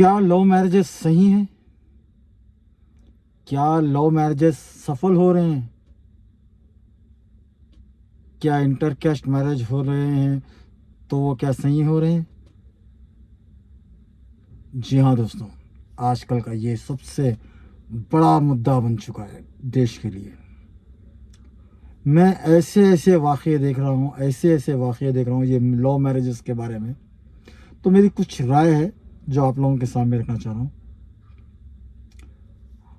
क्या love marriages सही हैं? क्या लव मैरिजेस सफल हो रहे हैं? क्या इंटरकास्ट मैरिज हो रहे हैं तो वो क्या सही हो रहे हैं? जी हाँ दोस्तों, आजकल का ये सबसे बड़ा मुद्दा बन चुका है देश के लिए। मैं ऐसे ऐसे वाक़ये देख रहा हूँ, ये लव मैरिजेस के बारे में। तो मेरी कुछ राय है जो आप लोगों के सामने रखना चाह रहा हूँ।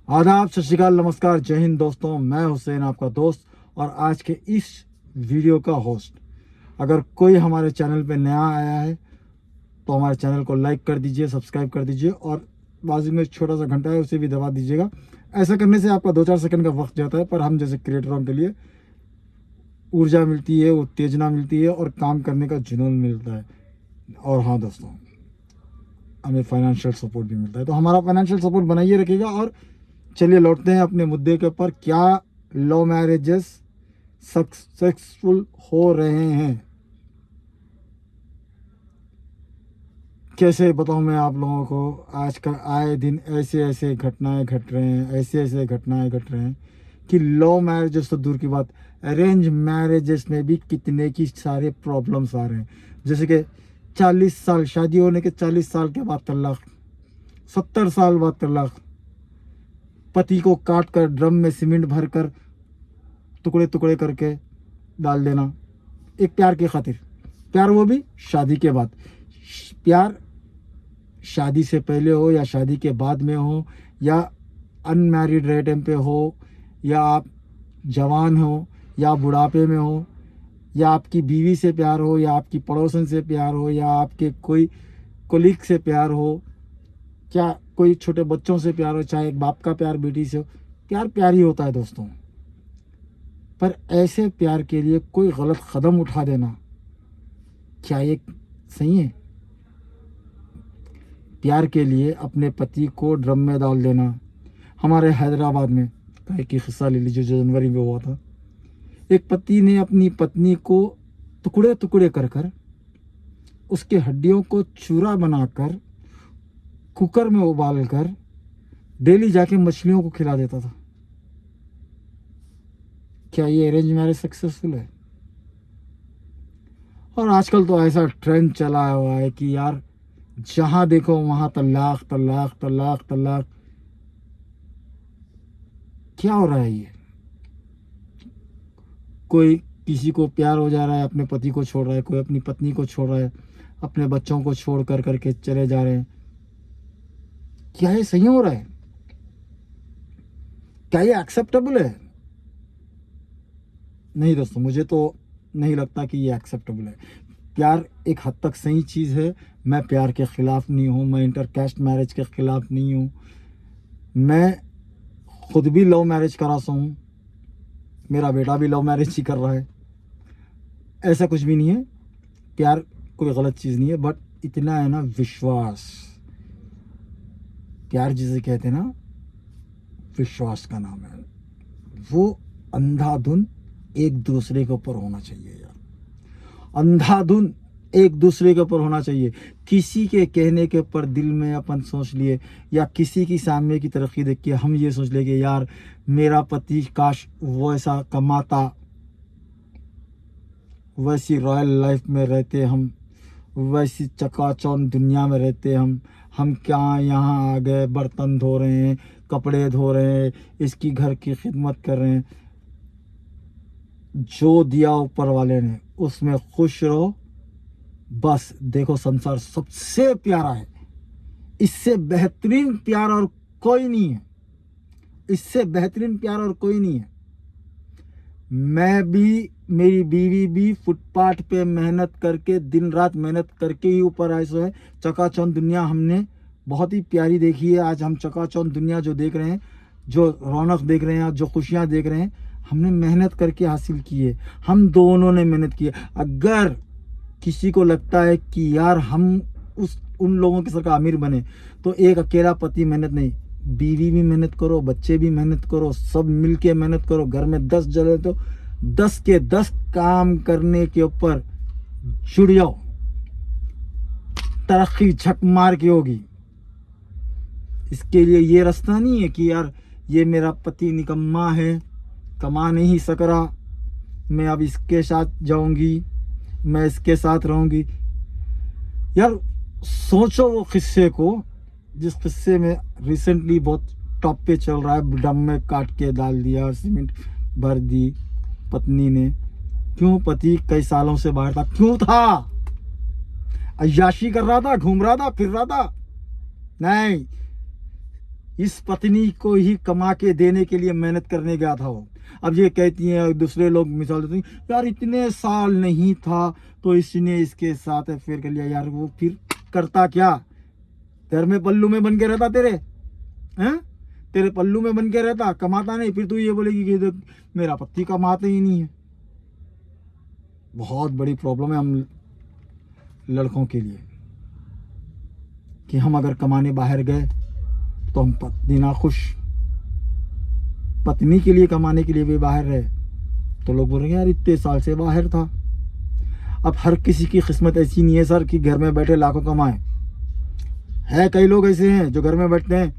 आदाब, सत श्री अकाल, नमस्कार, जय हिंद दोस्तों। मैं हुसैन, आपका दोस्त और आज के इस वीडियो का होस्ट। अगर कोई हमारे चैनल पे नया आया है तो हमारे चैनल को लाइक कर दीजिए, सब्सक्राइब कर दीजिए और बाजू में छोटा सा घंटा है उसे भी दबा दीजिएगा। ऐसा करने से आपका 2-4 सेकंड का वक्त जाता है, पर हम जैसे क्रिएटरों के लिए ऊर्जा मिलती है, उत्तेजना मिलती है और काम करने का जुनून मिलता है। और हाँ दोस्तों, हमें फाइनेंशियल सपोर्ट भी मिलता है, तो हमारा फाइनेंशियल सपोर्ट बनाइए रखिएगा। और चलिए लौटते हैं अपने मुद्दे के ऊपर। क्या लव मैरिजेस सक्सेसफुल हो रहे हैं? कैसे बताऊं मैं आप लोगों को, आजकल आए दिन ऐसे ऐसे घटनाएं घट रहे हैं कि लव मैरिजेस तो दूर की बात, अरेंज मैरिजेस में भी कितने की सारे प्रॉब्लम्स आ रहे हैं। जैसे कि 40 साल शादी होने के 40 साल के बाद तलाक, 70 साल बाद तलाक, पति को काट कर ड्रम में सीमेंट भर कर टुकड़े टुकड़े करके डाल देना, एक प्यार की खातिर। प्यार वो भी शादी के बाद। प्यार शादी से पहले हो या शादी के बाद में हो या अनमैरिड रहे टाइम पे हो, या आप जवान हो या बुढ़ापे में हो, या आपकी बीवी से प्यार हो या आपकी पड़ोसन से प्यार हो या आपके कोई कोलीग से प्यार हो, क्या कोई छोटे बच्चों से प्यार हो, चाहे एक बाप का प्यार बेटी से हो, प्यार प्यार ही होता है दोस्तों। पर ऐसे प्यार के लिए कोई गलत कदम उठा देना, क्या ये सही है? प्यार के लिए अपने पति को ड्रम में डाल देना। हमारे हैदराबाद में का एक किस्सा ले लीजिए जो जनवरी में हुआ था। एक पति ने अपनी पत्नी को टुकड़े टुकड़े कर कर उसके हड्डियों को चूरा बनाकर कुकर में उबाल कर डेली जाके मछलियों को खिला देता था। क्या ये अरेंज मैरिज सक्सेसफुल है? और आजकल तो ऐसा ट्रेंड चला हुआ है कि यार जहां देखो वहां तलाक तलाक तलाक तलाक। क्या हो रहा है ये? कोई किसी को प्यार हो जा रहा है, अपने पति को छोड़ रहा है, कोई अपनी पत्नी को छोड़ रहा है, अपने बच्चों को छोड़ कर करके चले जा रहे हैं। क्या ये सही हो रहा है? क्या ये एक्सेप्टेबल है? नहीं दोस्तों, मुझे तो नहीं लगता कि ये एक्सेप्टेबल है। प्यार एक हद तक सही चीज़ है। मैं प्यार के ख़िलाफ़ नहीं हूँ, मैं इंटरकास्ट मैरिज के ख़िलाफ़ नहीं हूँ। मैं खुद भी लव मैरिज कराता हूँ, मेरा बेटा भी लव मैरिज ही कर रहा है। ऐसा कुछ भी नहीं है, प्यार कोई गलत चीज़ नहीं है। बट इतना है ना, विश्वास। प्यार जिसे कहते हैं ना, विश्वास का नाम है। वो अंधाधुन एक दूसरे के ऊपर होना चाहिए यार, अंधाधुन एक दूसरे के ऊपर होना चाहिए। किसी के कहने के ऊपर दिल में अपन सोच लिए या किसी की सामने की तरक्की देख के हम ये सोच ले कि यार मेरा पति काश वैसा कमाता, वैसी रॉयल लाइफ में रहते हम, वैसी चकाचौंध दुनिया में रहते हम क्या यहाँ आ गए, बर्तन धो रहे हैं, कपड़े धो रहे हैं, इसकी घर की खिदमत कर रहे हैं। जो दिया ऊपर वाले ने उसमें खुश रहो, बस। देखो संसार सबसे प्यारा है, इससे बेहतरीन प्यार और कोई नहीं है, इससे बेहतरीन प्यार और कोई नहीं है। मैं भी, मेरी बीवी भी फुटपाथ पे मेहनत करके, दिन रात मेहनत करके ही ऊपर आए सो है। चकाचौंध दुनिया हमने बहुत ही प्यारी देखी है। आज हम चकाचौंध दुनिया जो देख रहे हैं, जो रौनक देख रहे हैं, जो खुशियाँ देख रहे हैं, हमने मेहनत करके हासिल की है। हम दोनों ने मेहनत की है। अगर किसी को लगता है कि यार हम उन लोगों के सरकार अमीर बने, तो एक अकेला पति मेहनत नहीं, बीवी भी मेहनत करो, बच्चे भी मेहनत करो, सब मिलके मेहनत करो। घर में 10 जने तो 10 के 10 काम करने के ऊपर जुड़ जाओ, तरक्की झक मार के होगी। इसके लिए ये रास्ता नहीं है कि यार ये मेरा पति निकम्मा है, कमा नहीं सक रहा, मैं अब इसके साथ जाऊंगी, मैं इसके साथ रहूंगी। यार सोचो वो किस्से को, जिस किस्से में रिसेंटली बहुत टॉप पे चल रहा है, ड्रम में काट के डाल दिया, सीमेंट भर दी पत्नी ने। क्यों? पति कई सालों से बाहर था। क्यों था? अय्याशी कर रहा था, घूम रहा था, फिर रहा था? नहीं, इस पत्नी को ही कमा के देने के लिए मेहनत करने गया था वो। अब ये कहती हैं, दूसरे लोग मिसाल देते हैं, यार इतने साल नहीं था तो इसने इसके साथ अफेयर कर लिया। यार वो फिर करता क्या? घर में पल्लू में बन के रहता तेरे, हैं? तेरे पल्लू में बन के रहता, कमाता नहीं। फिर तू ये बोलेगी कि देख मेरा पति कमाते ही नहीं है। बहुत बड़ी प्रॉब्लम है हम लड़कों के लिए कि हम अगर कमाने बाहर गए तो हम पत्नी ना खुश, पत्नी के लिए कमाने के लिए भी बाहर रहे तो लोग बोलेंगे यार इतने साल से बाहर था। अब हर किसी की किस्मत ऐसी नहीं है सर कि घर में बैठे लाखों कमाए। है कई लोग ऐसे हैं जो घर में बैठते हैं,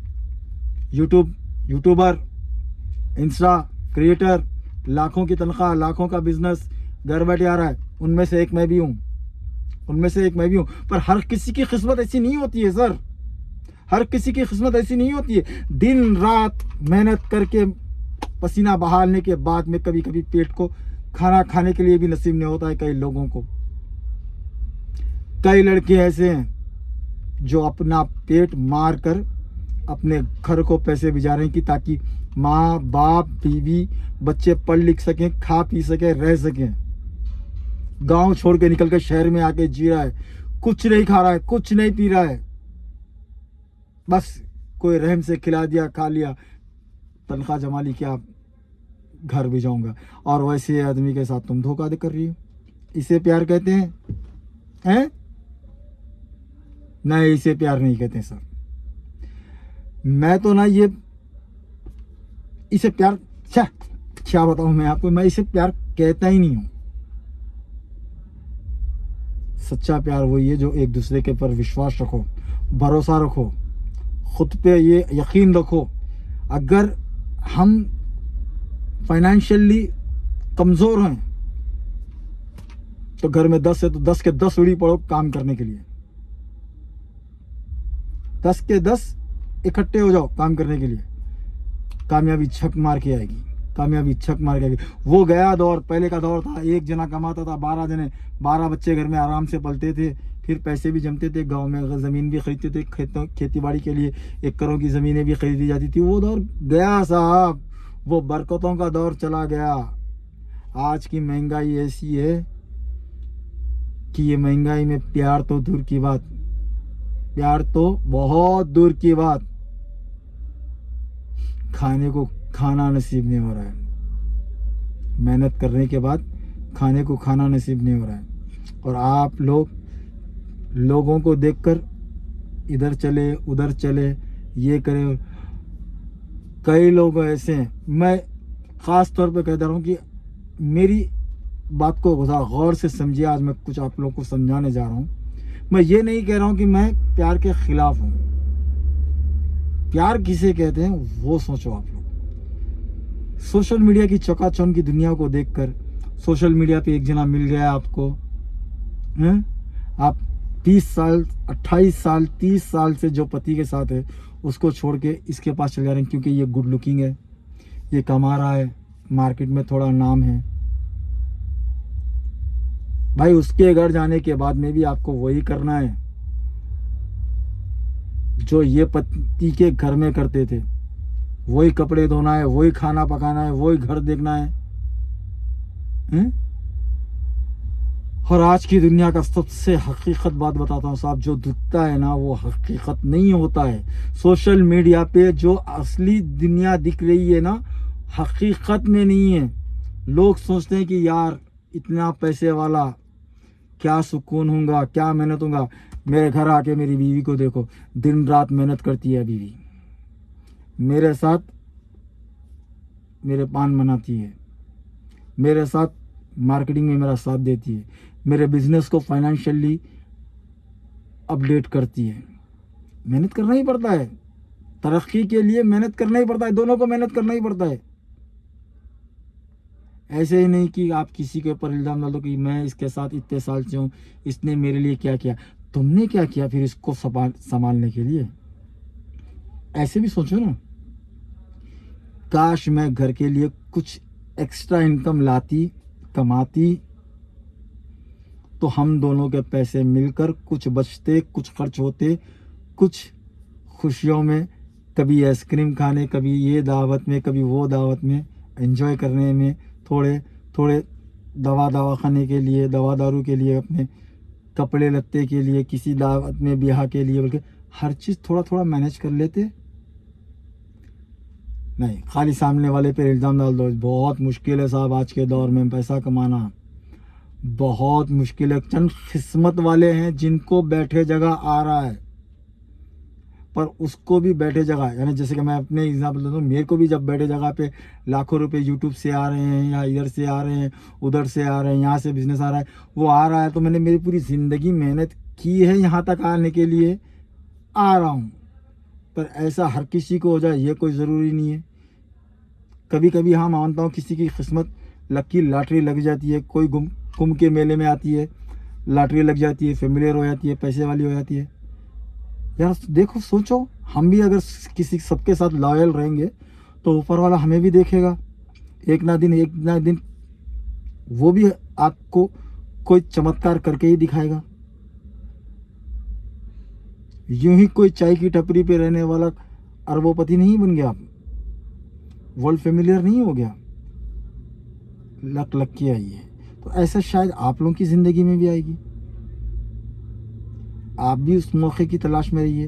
यूट्यूबर, इंस्टा क्रिएटर, लाखों की तनख्वाह, लाखों का बिजनेस घर बैठे आ रहा है। उनमें से एक मैं भी हूँ, पर हर किसी की किस्मत ऐसी नहीं होती है सर, हर किसी की किस्मत ऐसी नहीं होती है। दिन रात मेहनत करके पसीना बहाने के बाद में कभी कभी पेट को खाना खाने के लिए भी नसीब नहीं होता है कई लोगों को। कई लड़के ऐसे हैं जो अपना पेट मार कर अपने घर को पैसे भिजा रहे हैं कि ताकि माँ बाप बीवी बच्चे पढ़ लिख सकें, खा पी सके, रह सकें। गांव छोड़ के निकल कर शहर में आके जी रहा है, कुछ नहीं खा रहा है, कुछ नहीं पी रहा है, बस कोई रहम से खिला दिया, खा लिया, तनख्वाह जमा ली, क्या घर भी जाऊंगा। और वैसे आदमी के साथ तुम धोखा दे कर रही हो। इसे प्यार कहते हैं? नहीं, इसे प्यार नहीं कहते सर। मैं तो ना ये इसे प्यार क्या बताऊं मैं आपको, मैं इसे प्यार कहता ही नहीं हूं। सच्चा प्यार वही है जो एक दूसरे के ऊपर विश्वास रखो, भरोसा रखो, खुद पे ये यकीन रखो। अगर हम फाइनेंशियली कमज़ोर हैं तो घर में 10 है तो 10 के 10 उड़ी पड़ो काम करने के लिए, 10 के 10 इकट्ठे हो जाओ काम करने के लिए। कामयाबी छक मार के आएगी, कामयाबी छक मार के आएगी। वो गया दौर, पहले का दौर था, एक जना कमाता था, 12 जने, 12 बच्चे घर में आराम से पलते थे, फिर पैसे भी जमते थे, गांव में ज़मीन भी खरीदते थे, खेती बाड़ी के लिए एकड़ों की ज़मीनें भी खरीदी जाती थी। वो दौर गया साहब, वो बरकतों का दौर चला गया। आज की महंगाई ऐसी है कि ये महंगाई में प्यार तो दूर की बात, प्यार तो बहुत दूर की बात, खाने को खाना नसीब नहीं हो रहा है। मेहनत करने के बाद खाने को खाना नसीब नहीं हो रहा है। और आप लोगों को देखकर इधर चले उधर चले, ये करे। कई लोग ऐसे हैं, मैं ख़ास तौर पे कहता रहा हूँ कि मेरी बात को गौर से समझिए। आज मैं कुछ आप लोगों को समझाने जा रहा हूँ। मैं ये नहीं कह रहा हूँ कि मैं प्यार के खिलाफ हूँ। प्यार किसे कहते हैं वो सोचो आप लोग। सोशल मीडिया की चकाचौंध की दुनिया को देखकर, सोशल मीडिया पे एक जना मिल गया आपको, हैं? आप 30 साल 28 साल 30 साल से जो पति के साथ है उसको छोड़ के इसके पास चले जा रहे हैं क्योंकि ये गुड लुकिंग है, ये कमा रहा है, मार्केट में थोड़ा नाम है। भाई उसके घर जाने के बाद में भी आपको वही करना है जो ये पति के घर में करते थे। वही कपड़े धोना है, वही खाना पकाना है, वही घर देखना है, हैं? और आज की दुनिया का सबसे हकीकत बात बताता हूँ साहब, जो दिखता है ना वो हकीकत नहीं होता है। सोशल मीडिया पे जो असली दुनिया दिख रही है ना, हकीकत में नहीं है। लोग सोचते हैं कि यार इतना पैसे वाला, क्या सुकून होगा, क्या मेहनत होगा। मेरे घर आके मेरी बीवी को देखो, दिन रात मेहनत करती है बीवी, मेरे साथ मेरे पान बनाती है, मेरे साथ मार्केटिंग में मेरा साथ देती है, मेरे बिजनेस को फाइनेंशियली अपडेट करती है। मेहनत करना ही पड़ता है। तरक्की के लिए मेहनत करना ही पड़ता है, दोनों को मेहनत करना ही पड़ता है। ऐसे ही नहीं कि आप किसी के ऊपर इल्ज़ाम डाल दो कि मैं इसके साथ इतने साल से हूँ, इसने मेरे लिए क्या किया। तुमने क्या किया फिर इसको संभालने के लिए? ऐसे भी सोचो ना, काश मैं घर के लिए कुछ एक्स्ट्रा इनकम लाती, कमाती, तो हम दोनों के पैसे मिलकर कुछ बचते, कुछ खर्च होते, कुछ खुशियों में, कभी आइसक्रीम खाने, कभी ये दावत में, कभी वो दावत में, एंजॉय करने में, थोड़े थोड़े दवा खाने के लिए, दवा दारू के लिए, अपने कपड़े लत्ते के लिए, किसी दावत में, ब्याह के लिए, बल्कि हर चीज़ थोड़ा थोड़ा मैनेज कर लेते। नहीं, खाली सामने वाले पे इल्ज़ाम डाल दो। बहुत मुश्किल है साहब, आज के दौर में पैसा कमाना बहुत मुश्किल है। चंद किस्मत वाले हैं जिनको बैठे जगह आ रहा है, पर उसको भी बैठे जगह, यानी जैसे कि मैं अपने एग्जाम्पल देता हूँ, मेरे को भी जब बैठे जगह पे लाखों रुपए यूट्यूब से आ रहे हैं, या इधर से आ रहे हैं, उधर से आ रहे हैं, यहाँ से बिजनेस आ रहा है, वो आ रहा है, तो मैंने मेरी पूरी ज़िंदगी मेहनत की है यहाँ तक आने के लिए, आ रहा हूँ। पर ऐसा हर किसी को हो जाए ये कोई ज़रूरी नहीं है। कभी कभी हाँ मानता हूँ, किसी की किस्मत लकी लॉटरी लग जाती है, कोई कुंभ के मेले में आती है, लॉटरी लग जाती है, फेमिलियर हो जाती है, पैसे वाली हो जाती है। यार देखो, सोचो, हम भी अगर किसी सबके साथ लॉयल रहेंगे तो ऊपर वाला हमें भी देखेगा। एक ना दिन वो भी आपको कोई चमत्कार करके ही दिखाएगा। यूं ही कोई चाय की टपरी पे रहने वाला अरबोपति नहीं बन गया, आप वर्ल्ड फेमिलियर नहीं हो गया। लक की आई है, तो ऐसा शायद आप लोगों की ज़िंदगी में भी आएगी। आप भी उस मौके की तलाश में रहिए।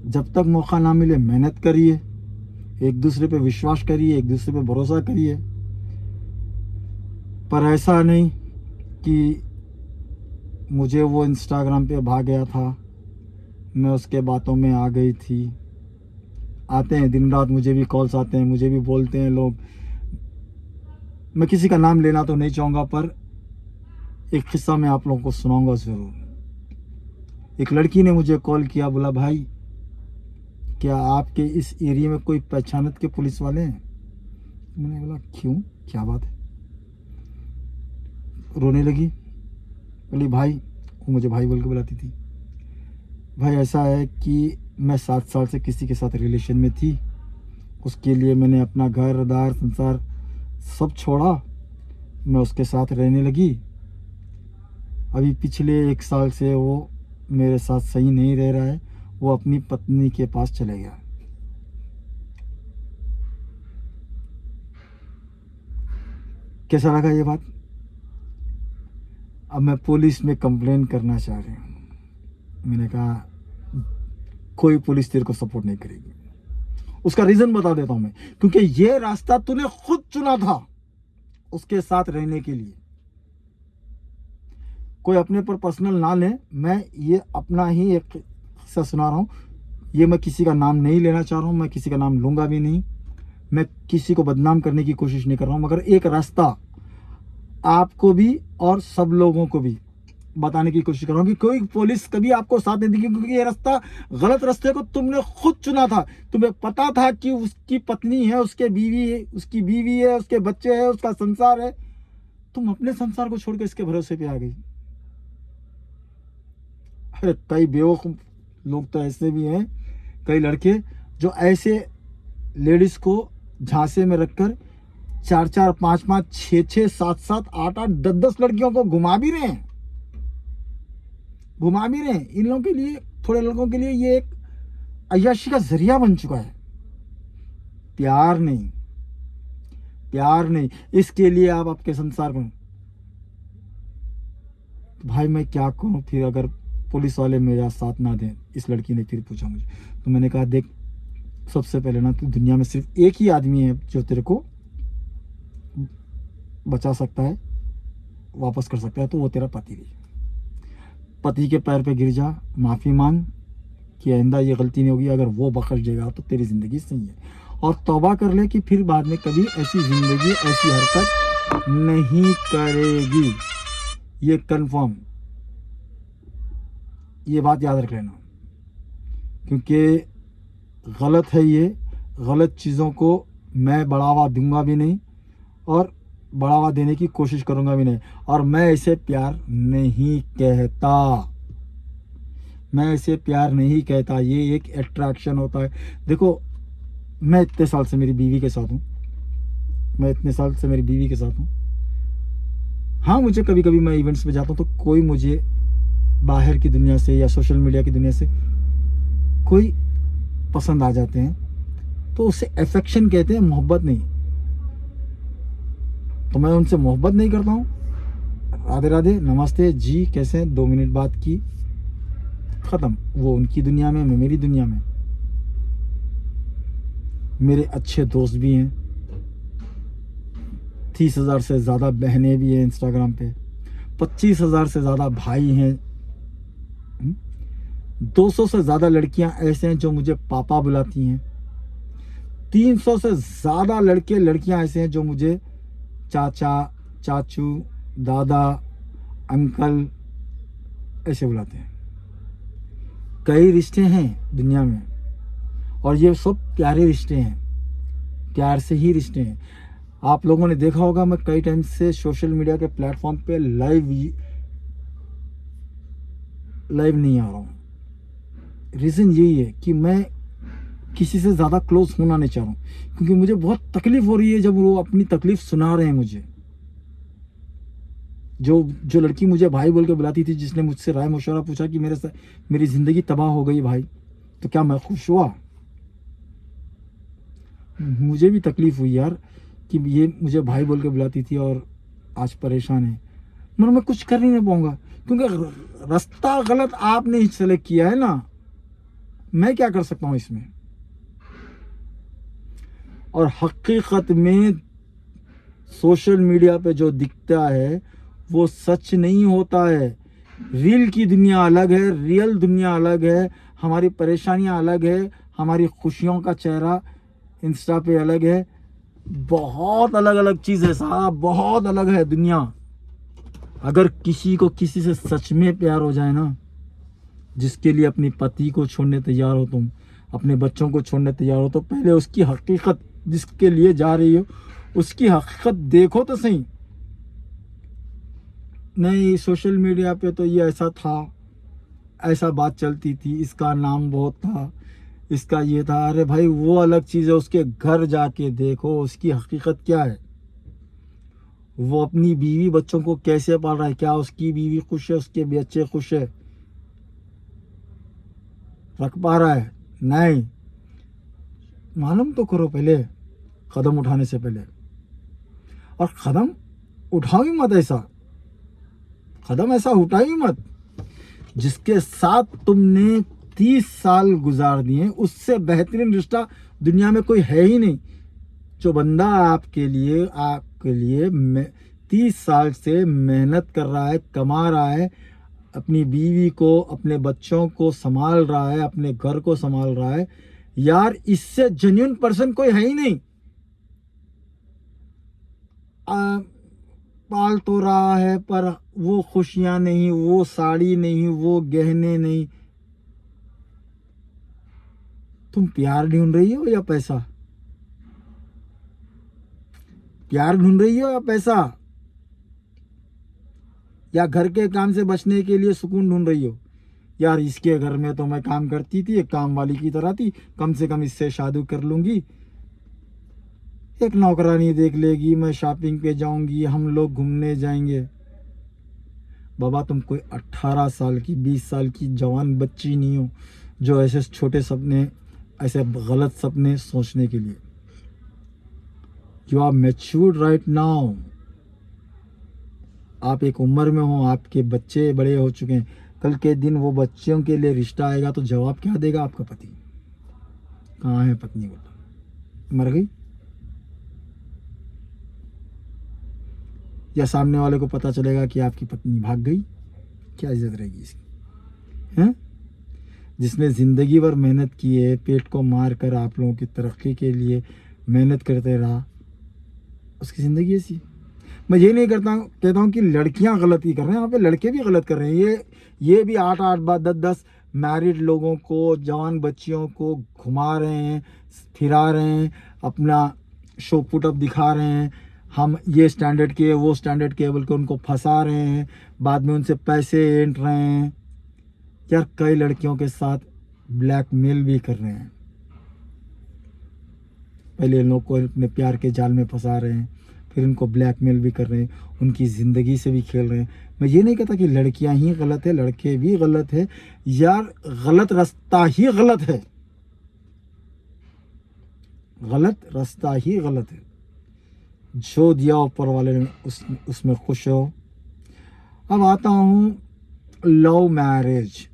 जब तक मौका ना मिले मेहनत करिए, एक दूसरे पे विश्वास करिए, एक दूसरे पे भरोसा करिए। पर ऐसा नहीं कि मुझे वो इंस्टाग्राम पे भाग गया था, मैं उसके बातों में आ गई थी। आते हैं दिन रात, मुझे भी कॉल्स आते हैं, मुझे भी बोलते हैं लोग। मैं किसी का नाम लेना तो नहीं चाहूँगा, पर एक किस्सा मैं आप लोगों को सुनाऊंगा ज़रूर। एक लड़की ने मुझे कॉल किया, बोला भाई क्या आपके इस एरिया में कोई पहचानत के पुलिस वाले हैं? मैंने बोला क्यों, क्या बात है? रोने लगी, बोली भाई, वो मुझे भाई बोल के बुलाती थी, भाई ऐसा है कि मैं 7 साल से किसी के साथ रिलेशन में थी, उसके लिए मैंने अपना घर दार संसार सब छोड़ा, मैं उसके साथ रहने लगी। अभी पिछले 1 साल से वो मेरे साथ सही नहीं रह रहा है, वो अपनी पत्नी के पास चले गया। कैसा लगा ये बात? अब मैं पुलिस में कंप्लेन करना चाह रही हूँ। मैंने कहा कोई पुलिस तेरे को सपोर्ट नहीं करेगी। उसका रीज़न बता देता हूँ मैं, क्योंकि ये रास्ता तूने खुद चुना था उसके साथ रहने के लिए। कोई अपने पर पर्सनल ना ले, मैं ये अपना ही एक किस्सा सुना रहा हूँ। ये मैं किसी का नाम नहीं लेना चाह रहा हूँ, मैं किसी का नाम लूँगा भी नहीं, मैं किसी को बदनाम करने की कोशिश नहीं कर रहा हूँ, मगर एक रास्ता आपको भी और सब लोगों को भी बताने की कोशिश कर रहा हूँ कि कोई पुलिस कभी आपको साथ नहीं देगी, क्योंकि ये रास्ता, गलत रास्ते को तुमने खुद चुना था। तुम्हें पता था कि उसकी पत्नी है, उसकी बीवी है, उसके बच्चे हैं, उसका संसार है, तुम अपने संसार को छोड़ के इसके भरोसे पे आ गई। अरे कई बेवकूफ लोग तो ऐसे भी हैं, कई लड़के जो ऐसे लेडीज को झांसे में रखकर 4-4, 5-5, 6-6, 7-7, 8-8, 10-10 लड़कियों को घुमा भी रहे हैं। इन लोगों के लिए, थोड़े लड़कों के लिए ये एक अय्याशी का जरिया बन चुका है। प्यार नहीं, इसके लिए आप आपके संसार में, भाई मैं क्या करूं फिर अगर पुलिस वाले मेरा साथ ना दें? इस लड़की ने फिर पूछा मुझे, तो मैंने कहा देख, सबसे पहले ना, तो दुनिया में सिर्फ एक ही आदमी है जो तेरे को बचा सकता है, वापस कर सकता है, तो वो तेरा पति है। पति के पैर पे गिर जा, माफ़ी मांग कि आइंदा ये गलती नहीं होगी। अगर वो बख्श देगा तो तेरी ज़िंदगी सही है, और तौबा कर ले कि फिर बाद में कभी ऐसी ज़िंदगी, ऐसी हरकत नहीं करेगी। ये कंफर्म, ये बात याद रख लेना, क्योंकि गलत है ये, गलत चीज़ों को मैं बढ़ावा दूंगा भी नहीं और बढ़ावा देने की कोशिश करूंगा भी नहीं। और मैं इसे प्यार नहीं कहता, मैं इसे प्यार नहीं कहता, ये एक अट्रैक्शन होता है। देखो मैं इतने साल से मेरी बीवी के साथ हूँ, मैं इतने साल से मेरी बीवी के साथ हूँ। हाँ, मुझे कभी कभी मैं इवेंट्स में जाता हूँ तो कोई मुझे बाहर की दुनिया से या सोशल मीडिया की दुनिया से कोई पसंद आ जाते हैं तो उसे अफेक्शन कहते हैं, मोहब्बत नहीं। तो मैं उनसे मोहब्बत नहीं करता हूँ। राधे राधे, नमस्ते जी, कैसे हैं, 2 मिनट बात की, ख़त्म। वो उनकी दुनिया में, मैं मेरी दुनिया में। मेरे अच्छे दोस्त भी हैं, 30,000 से ज़्यादा बहनें भी हैं इंस्टाग्राम पे, 25,000 से ज़्यादा भाई हैं, 200 से ज़्यादा लड़कियां ऐसे हैं जो मुझे पापा बुलाती हैं, 300 से ज़्यादा लड़के लड़कियां ऐसे हैं जो मुझे चाचा, चाचू, दादा, अंकल ऐसे बुलाते हैं। कई रिश्ते हैं दुनिया में और ये सब प्यारे रिश्ते हैं, प्यार से ही रिश्ते हैं। आप लोगों ने देखा होगा मैं कई टाइम से सोशल मीडिया के प्लेटफॉर्म पे लाइव नहीं आ रहा हूँ। रीज़न यही है कि मैं किसी से ज़्यादा क्लोज होना नहीं चाह रहा हूँ, क्योंकि मुझे बहुत तकलीफ हो रही है जब वो अपनी तकलीफ सुना रहे हैं मुझे। जो लड़की मुझे भाई बोल के बुलाती थी, जिसने मुझसे राय मशवरा पूछा कि मेरी ज़िंदगी तबाह हो गई भाई, तो क्या मैं खुश हुआ? मुझे भी तकलीफ हुई यार कि ये मुझे भाई बोल के बुलाती थी और आज परेशान है। मगर मैं कुछ कर नहीं पाऊंगा क्योंकि रास्ता गलत आपने ही सेलेक्ट किया है ना, मैं क्या कर सकता हूँ इसमें। और हकीकत में सोशल मीडिया पे जो दिखता है वो सच नहीं होता है। रील की दुनिया अलग है, रियल दुनिया अलग है, हमारी परेशानियां अलग है, हमारी खुशियों का चेहरा इंस्टा पे अलग है। बहुत अलग अलग चीज़ है साहब, बहुत अलग है दुनिया। अगर किसी को किसी से सच में प्यार हो जाए ना, जिसके लिए अपनी पति को छोड़ने तैयार हो तुम, अपने बच्चों को छोड़ने तैयार हो, तो पहले उसकी हकीकत, जिसके लिए जा रही हो उसकी हकीकत देखो तो सही। नहीं सोशल मीडिया पे तो ये ऐसा था, ऐसा बात चलती थी, इसका नाम बहुत था, इसका ये था। अरे भाई वो अलग चीज़ है, उसके घर जाके देखो उसकी हकीकत क्या है। वो अपनी बीवी बच्चों को कैसे पाल रहा है, क्या उसकी बीवी खुश है, उसके बच्चे खुश है, रख पा रहा है? नहीं, मालूम तो करो पहले, कदम उठाने से पहले। और कदम उठाओ ही मत, ऐसा कदम ऐसा उठाओ ही मत जिसके साथ तुमने 30 साल गुजार दिए, उससे बेहतरीन रिश्ता दुनिया में कोई है ही नहीं। जो बंदा आपके लिए 30 साल से मेहनत कर रहा है, कमा रहा है, अपनी बीवी को, अपने बच्चों को संभाल रहा है, अपने घर को संभाल रहा है, यार इससे जेन्युइन पर्सन कोई है ही नहीं। पाल तो रहा है पर वो खुशियां नहीं, वो साड़ी नहीं, वो गहने नहीं। तुम प्यार ढूंढ रही हो या पैसा? प्यार ढूंढ रही हो या पैसा? या घर के काम से बचने के लिए सुकून ढूंढ रही हो? यार इसके घर में तो मैं काम करती थी, एक काम वाली की तरह थी, कम से कम इससे शादी कर लूंगी, एक नौकरानी देख लेगी, मैं शॉपिंग पे जाऊंगी, हम लोग घूमने जाएंगे। बाबा तुम कोई 18 साल की, 20 साल की जवान बच्ची नहीं हो जो ऐसे छोटे सपने, ऐसे गलत सपने सोचने के लिए। You are matured right now. आप एक उम्र में हो, आपके बच्चे बड़े हो चुके हैं। कल के दिन वो बच्चों के लिए रिश्ता आएगा तो जवाब क्या देगा आपका पति? कहाँ है पत्नी? बोला मर गई? या सामने वाले को पता चलेगा कि आपकी पत्नी भाग गई? क्या इज्जत रहेगी इसकी? हैं? जिसने ज़िंदगी भर मेहनत की है, पेट को मार कर आप लोगों की तरक्की के लिए मेहनत करते रहा, उसकी ज़िंदगी ऐसी। मैं ये नहीं कहता हूँ कि लड़कियां गलती कर रहे हैं, यहाँ पे लड़के भी गलत कर रहे हैं। ये भी 8-8 बार 10-10 मैरिड लोगों को, जवान बच्चियों को घुमा रहे हैं, फिरा रहे हैं, अपना शो पुटअप दिखा रहे हैं, हम ये स्टैंडर्ड के वो स्टैंडर्ड के बोल के उनको फंसा रहे हैं, बाद में उनसे पैसे ऐंठ रहे हैं। यार कई लड़कियों के साथ ब्लैकमेल भी कर रहे हैं। पहले इन लोग को अपने प्यार के जाल में फंसा रहे हैं, फिर उनको ब्लैकमेल भी कर रहे हैं, उनकी ज़िंदगी से भी खेल रहे हैं। मैं ये नहीं कहता कि लड़कियां ही गलत है, लड़के भी गलत है। यार गलत रास्ता ही गलत है, गलत रास्ता ही गलत है। जो दिया ऊपर वाले ने उसमें खुश हो। अब आता हूँ लव मैरिज।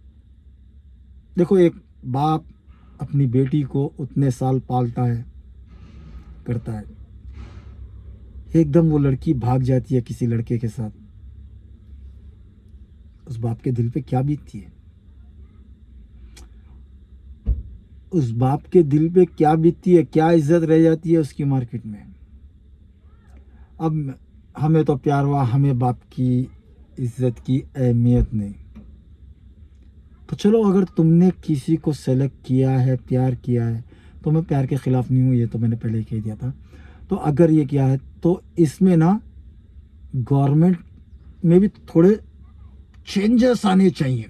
देखो, एक बाप अपनी बेटी को उतने साल पालता है, करता है, एकदम वो लड़की भाग जाती है किसी लड़के के साथ, उस बाप के दिल पे क्या बीतती है? उस बाप के दिल पे क्या बीतती है, क्या इज्जत रह जाती है उसकी मार्केट में। अब हमें तो प्यार हुआ, हमें बाप की इज्जत की अहमियत नहीं। तो चलो, अगर तुमने किसी को सेलेक्ट किया है, प्यार किया है, तो मैं प्यार के ख़िलाफ़ नहीं हूँ, ये तो मैंने पहले ही कह दिया था। तो अगर ये किया है तो इसमें ना गवर्नमेंट में भी थोड़े चेंजेस आने चाहिए,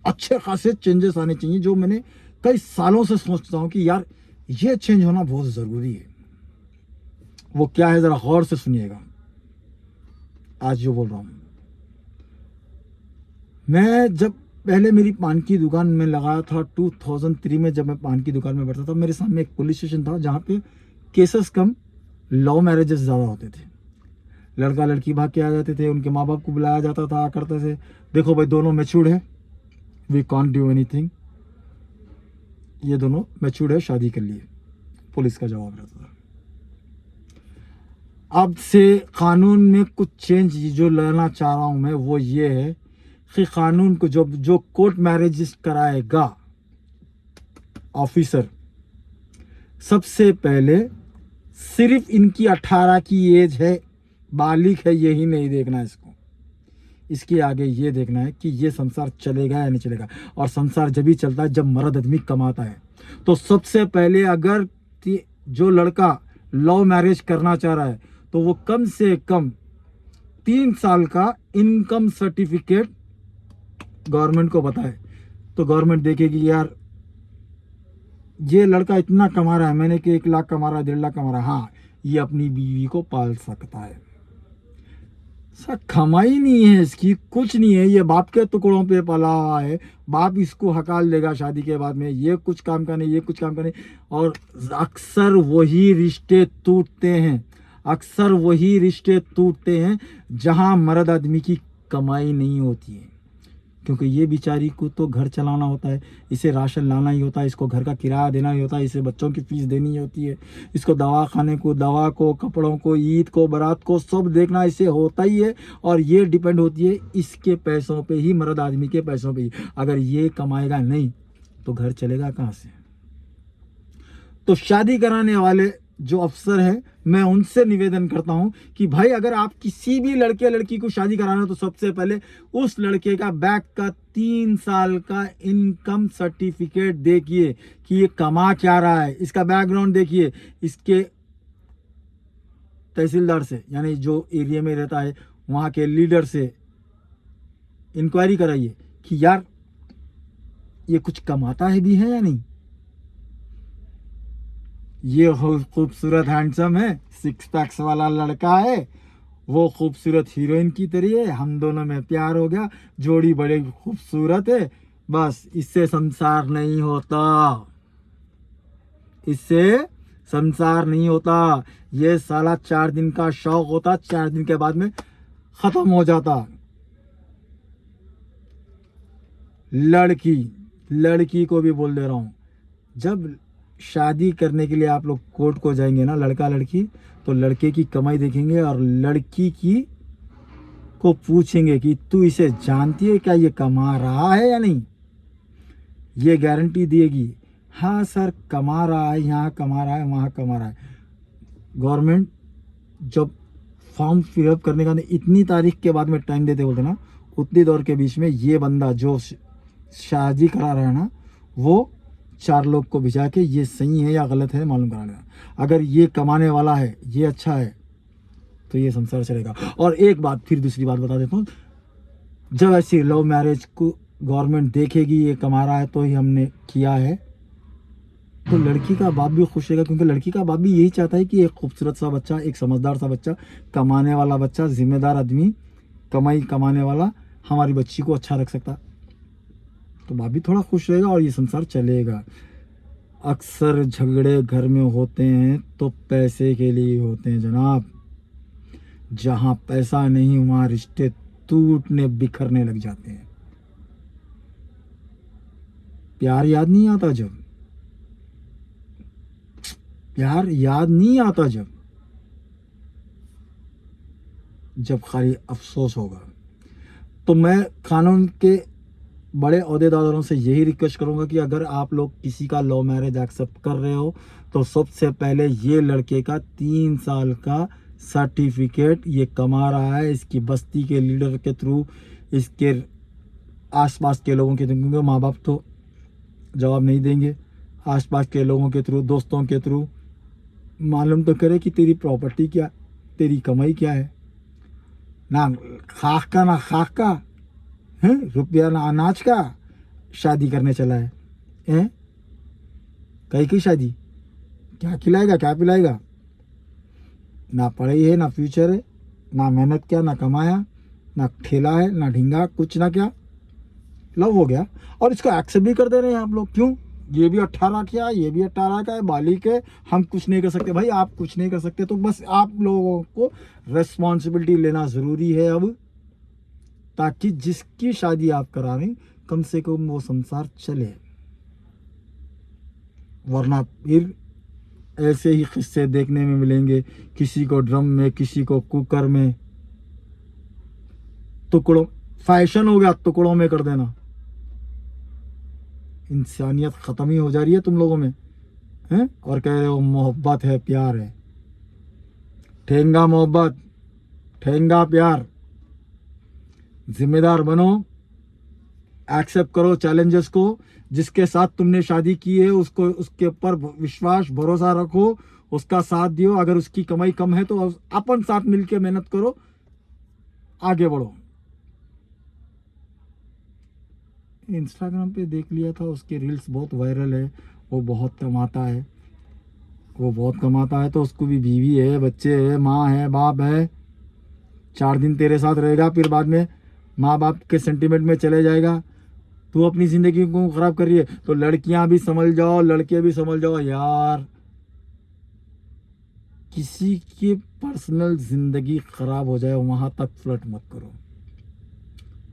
अच्छे खासे चेंजेस आने चाहिए, जो मैंने कई सालों से सोचता हूँ कि यार ये चेंज होना बहुत ज़रूरी है। वो क्या है, ज़रा गौर से सुनिएगा आज जो बोल रहा हूँ। मैं जब पहले मेरी पान की दुकान में लगाया था 2003 में, जब मैं पान की दुकान में बैठता था, मेरे सामने एक पुलिस स्टेशन था जहाँ पे केसेस कम, लव मैरिजेस ज़्यादा होते थे। लड़का लड़की भाग के आ जाते थे, उनके माँ बाप को बुलाया जाता था, करते थे, देखो भाई दोनों मैच्योर्ड है, वी कांट डू एनीथिंग, ये दोनों मैच्योर्ड है, शादी कर लिए, पुलिस का जवाब रहता था। अब से कानून में कुछ चेंज जो लाना चाह रहा हूँ मैं, वो ये है कि कानून को जो कोर्ट मैरिज कराएगा ऑफिसर, सबसे पहले सिर्फ इनकी 18 की एज है, बालिग है, यही नहीं देखना इसको, इसके आगे ये देखना है कि ये संसार चलेगा या नहीं चलेगा। और संसार जब भी चलता है जब मर्द आदमी कमाता है। तो सबसे पहले अगर जो लड़का लव मैरिज करना चाह रहा है तो वो कम से कम 3 साल का इनकम सर्टिफिकेट गवर्नमेंट को बताए, तो गवर्नमेंट देखेगी यार ये लड़का इतना कमा रहा है, मैंने कि 1 लाख कमा रहा है, 1.5 लाख कमा रहा है, हाँ ये अपनी बीवी को पाल सकता है। सर कमाई नहीं है इसकी, कुछ नहीं है, ये बाप के टुकड़ों पे पला हुआ है, बाप इसको हकाल देगा शादी के बाद में, ये कुछ काम का नहीं, ये कुछ काम का नहीं। और अक्सर वही रिश्ते टूटते हैं, अक्सर वही रिश्ते टूटते हैं जहां मर्द आदमी की कमाई नहीं होती है, क्योंकि ये बेचारी को तो घर चलाना होता है, इसे राशन लाना ही होता है, इसको घर का किराया देना ही होता है, इसे बच्चों की फीस देनी होती है, इसको दवा खाने को, दवा को, कपड़ों को, ईद को, बारात को सब देखना इसे होता ही है। और ये डिपेंड होती है इसके पैसों पे ही, मर्द आदमी के पैसों पे ही। अगर ये कमाएगा नहीं तो घर चलेगा कहाँ से? तो शादी कराने वाले जो अफसर है, मैं उनसे निवेदन करता हूं कि भाई अगर आप किसी भी लड़के लड़की को शादी कराना है तो सबसे पहले उस लड़के का बैक का 3 साल का इनकम सर्टिफिकेट देखिए कि ये कमा क्या रहा है, इसका बैकग्राउंड देखिए, इसके तहसीलदार से यानी जो एरिया में रहता है वहाँ के लीडर से इंक्वायरी कराइए कि यार ये कुछ कमाता है भी है या नहीं, ये खूबसूरत हैंडसम है, 6 पैक्स वाला लड़का है, वो खूबसूरत हीरोइन की तरह है, हम दोनों में प्यार हो गया, जोड़ी बड़े खूबसूरत है, बस इससे संसार नहीं होता, इससे संसार नहीं होता। ये साला 4 दिन का शौक होता, 4 दिन के बाद में खत्म हो जाता। लड़की को भी बोल दे रहा हूं, जब शादी करने के लिए आप लोग कोर्ट को जाएंगे ना, लड़का लड़की, तो लड़के की कमाई देखेंगे और लड़की की को पूछेंगे कि तू इसे जानती है क्या, ये कमा रहा है या नहीं। ये गारंटी देगी, हाँ सर कमा रहा है, यहाँ कमा रहा है, वहाँ कमा रहा है। गवर्नमेंट जब फॉर्म फिलअप करने का इतनी तारीख के बाद में टाइम देते बोलते ना, उतनी दौर के बीच में ये बंदा जो शादी करा रहा है ना, वो 4 लोग को भिजा के ये सही है या गलत है मालूम करा लेगा। अगर ये कमाने वाला है, ये अच्छा है, तो ये संसार चलेगा। और एक बात, फिर दूसरी बात बता देता हूँ, जब ऐसी लव मैरिज को गवर्नमेंट देखेगी ये कमा रहा है तो ही हमने किया है, तो लड़की का बाप भी खुश रहेगा, क्योंकि लड़की का बाप भी यही चाहता है कि एक खूबसूरत सा बच्चा, एक समझदार सा बच्चा, कमाने वाला बच्चा, जिम्मेदार आदमी, कमाने वाला हमारी बच्ची को अच्छा रख सकता, तो बाप भी थोड़ा खुश रहेगा और ये संसार चलेगा। अक्सर झगड़े घर में होते हैं तो पैसे के लिए होते हैं जनाब। जहाँ पैसा नहीं वहाँ रिश्ते टूटने बिखरने लग जाते हैं। प्यार याद नहीं आता जब, प्यार याद नहीं आता जब खाली अफसोस होगा। तो मैं कानून के बड़े अहदेदारों से यही रिक्वेस्ट करूंगा कि अगर आप लोग किसी का लव मैरिज एक्सेप्ट कर रहे हो तो सबसे पहले ये लड़के का 3 साल का सर्टिफिकेट, ये कमा रहा है, इसकी बस्ती के लीडर के थ्रू, इसके आसपास के लोगों के थ्रू, क्योंकि माँ बाप तो जवाब नहीं देंगे, आसपास के लोगों के थ्रू, दोस्तों के थ्रू मालूम तो करे कि तेरी प्रॉपर्टी क्या, तेरी कमाई क्या है। ना खाक का ना खाक का है, रुपया ना अनाज का, शादी करने चला है, हैं? कहीं की शादी, क्या खिलाएगा क्या पिलाएगा, ना पढ़ाई है ना फ्यूचर है, ना मेहनत किया ना कमाया, ना ठेला है ना ढींगा, कुछ ना क्या, लव हो गया और इसको एक्सेप्ट भी कर दे रहे हैं आप लोग। क्यों? ये भी 18 किया, ये भी 18 का है, बालिक है, हम कुछ नहीं कर सकते। भाई आप कुछ नहीं कर सकते तो बस आप लोगों को रेस्पॉन्सिबिलिटी लेना ज़रूरी है अब, ताकि जिसकी शादी आप करा रहे कम से कम वो संसार चले। वरना फिर ऐसे ही किस्से देखने में मिलेंगे, किसी को ड्रम में, किसी को कुकर में, टुकड़ों, फैशन हो गया टुकड़ों में कर देना। इंसानियत ख़त्म ही हो जा रही है तुम लोगों में, हैं? और कह रहे हो मोहब्बत है, प्यार है। ठेंगा मोहब्बत, ठेंगा प्यार। जिम्मेदार बनो, एक्सेप्ट करो चैलेंजेस को। जिसके साथ तुमने शादी की है उसको, उसके ऊपर विश्वास भरोसा रखो, उसका साथ दियो। अगर उसकी कमाई कम है तो अपन साथ मिलके मेहनत करो, आगे बढ़ो। इंस्टाग्राम पे देख लिया था, उसके रील्स बहुत वायरल है, वो बहुत कमाता है, वो बहुत कमाता है, तो उसको भी बीवी है, बच्चे है, माँ है, बाप है। 4 दिन तेरे साथ रहेगा, फिर बाद में माँ बाप के सेंटिमेंट में चले जाएगा। तू अपनी ज़िंदगी को ख़राब कर रही है। तो लड़कियां भी समझ जाओ, लड़के भी समझ जाओ यार, किसी की पर्सनल ज़िंदगी ख़राब हो जाए वहाँ तक फ्लर्ट मत करो।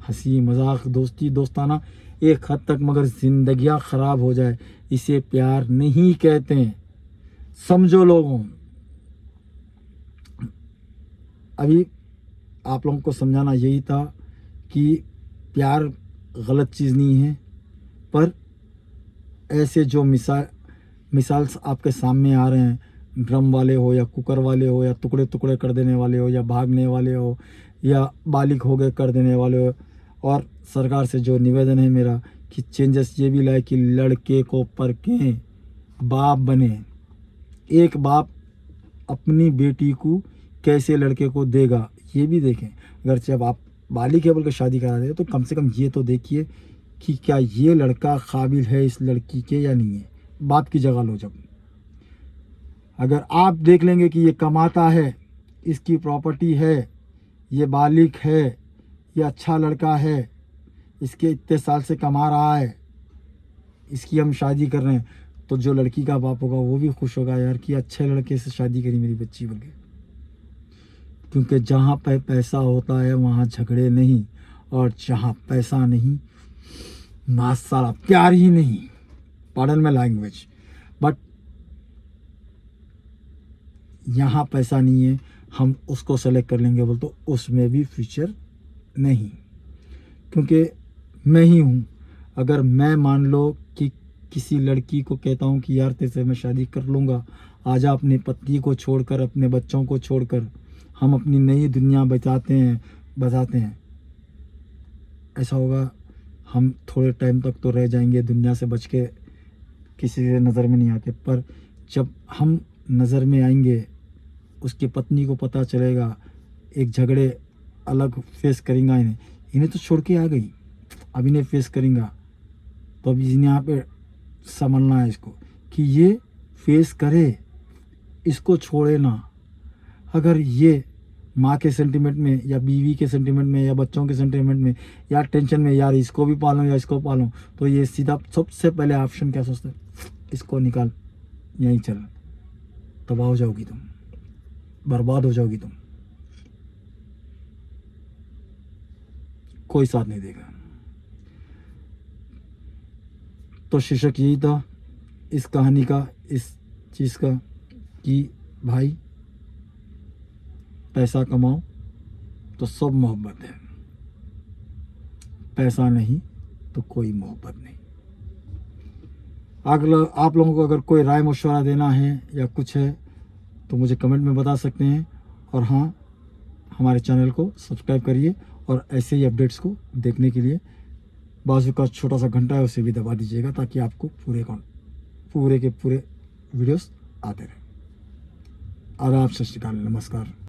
हंसी मजाक दोस्ती दोस्ताना एक हद तक, मगर ज़िंदगियाँ ख़राब हो जाए इसे प्यार नहीं कहते हैं, समझो लोगों। अभी आप लोगों को समझाना यही था कि प्यार गलत चीज़ नहीं है, पर ऐसे जो मिसाल आपके सामने आ रहे हैं, ड्रम वाले हो या कुकर वाले हो या टुकड़े टुकड़े कर देने वाले हो या भागने वाले हो या बालिक हो गए कर देने वाले हो। और सरकार से जो निवेदन है मेरा कि चेंजेस ये भी लाए कि लड़के को परखें, बाप बने। एक बाप अपनी बेटी को कैसे लड़के को देगा ये भी देखें। अगर जब आप बालिक है बोल कर शादी करा दे तो कम से कम ये तो देखिए कि क्या ये लड़का काबिल है इस लड़की के या नहीं है। बाप की जगह लो। जब अगर आप देख लेंगे कि ये कमाता है, इसकी प्रॉपर्टी है, ये बालिक है, ये अच्छा लड़का है, इसके इतने साल से कमा रहा है, इसकी हम शादी कर रहे हैं, तो जो लड़की का बाप होगा वो भी खुश होगा यार कि अच्छे लड़के से शादी करी मेरी बच्ची बोल के। क्योंकि जहाँ पे पैसा होता है वहाँ झगड़े नहीं, और जहाँ पैसा नहीं माशाल्लाह प्यार ही नहीं। पार्डन में लैंग्वेज, बट यहाँ पैसा नहीं है, हम उसको सेलेक्ट कर लेंगे बोल तो उसमें भी फ्यूचर नहीं। क्योंकि मैं ही हूँ, अगर मैं मान लो कि किसी लड़की को कहता हूँ कि यार तेरे से मैं शादी कर लूँगा, आजा अपनी पत्नी को छोड़कर, अपने बच्चों को छोड़कर हम अपनी नई दुनिया बताते हैं, ऐसा होगा हम थोड़े टाइम तक तो रह जाएंगे दुनिया से बच के, किसी से नज़र में नहीं आते, पर जब हम नज़र में आएंगे उसकी पत्नी को पता चलेगा, एक झगड़े अलग फेस करेंगे, इन्हें तो छोड़ के आ गई, अब इन्हें फेस करेंगे, तो अब इन्हें यहाँ पे संभलना है इसको कि ये फेस करे, इसको छोड़े ना। अगर ये माँ के सेंटिमेंट में या बीवी के सेंटिमेंट में या बच्चों के सेंटिमेंट में या टेंशन में, यार इसको भी पालूं या इसको पालूं, तो ये सीधा सबसे पहले ऑप्शन क्या सोचते हैं, इसको निकाल, यहीं चल, तबाह हो जाओगी तुम, बर्बाद हो जाओगी तुम, कोई साथ नहीं देगा। तो शीर्षक यही था इस कहानी का, इस चीज़ का, कि भाई पैसा कमाओ तो सब मोहब्बत है, पैसा नहीं तो कोई मोहब्बत नहीं। अगला आप लोगों को अगर कोई राय मशवरा देना है या कुछ है तो मुझे कमेंट में बता सकते हैं। और हाँ, हमारे चैनल को सब्सक्राइब करिए और ऐसे ही अपडेट्स को देखने के लिए बाजू का छोटा सा घंटा है उसे भी दबा दीजिएगा, ताकि आपको पूरे के पूरे वीडियोस आते रहें। आदाब, सत श्री अकाल, नमस्कार।